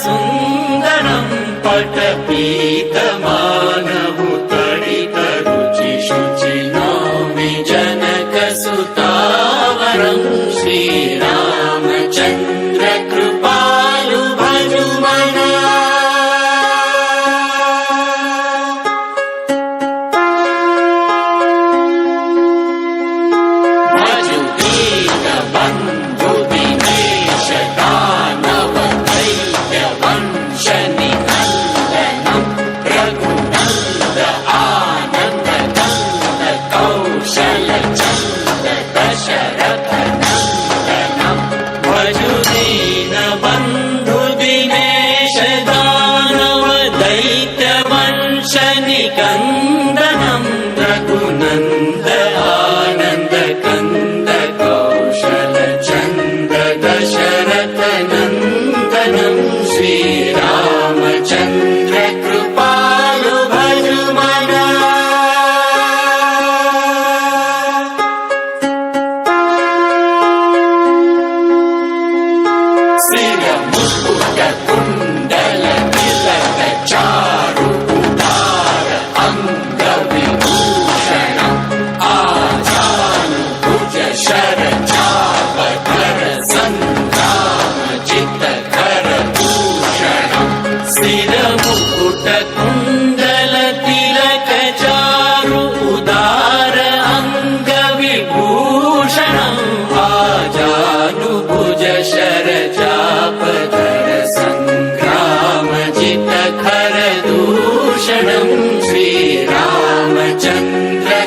सुन्दरं पटपीतमानभूतडितरुचिशुचिनोमि जनकसुतावरं श्रीरामचन्द्र कृपालु भजुमना निकन्दनं रघुनन्द आनन्द कन्द कौशलचन्द दशरथनन्दनं श्रीरामचन्द्र कृपालु भजुमना श्रीरमुकुटकुण्डल तिलक चारु मुकुटकुण्डल तिलक चारु उदार अङ्गविभूषणम् आजानुभुज शरचापधर सङ्ग्रामजितखर दूषणम् श्रीरामचन्द्र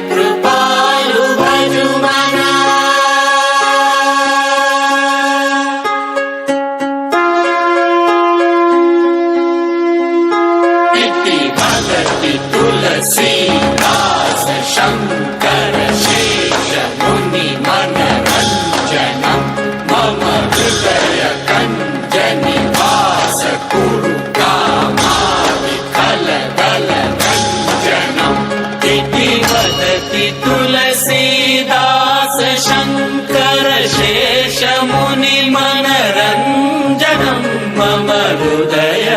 कृपालु भजुमना भगति तुलसीदास शङ्कर शेष मुनि मनरञ्जनं मम हृदय कञ्जनिवास कुरु कामाविकलदलरञ्जनम् इति वदति तुलसीदास शङ्कर शेष मुनि मनरञ्जनं मम हृदय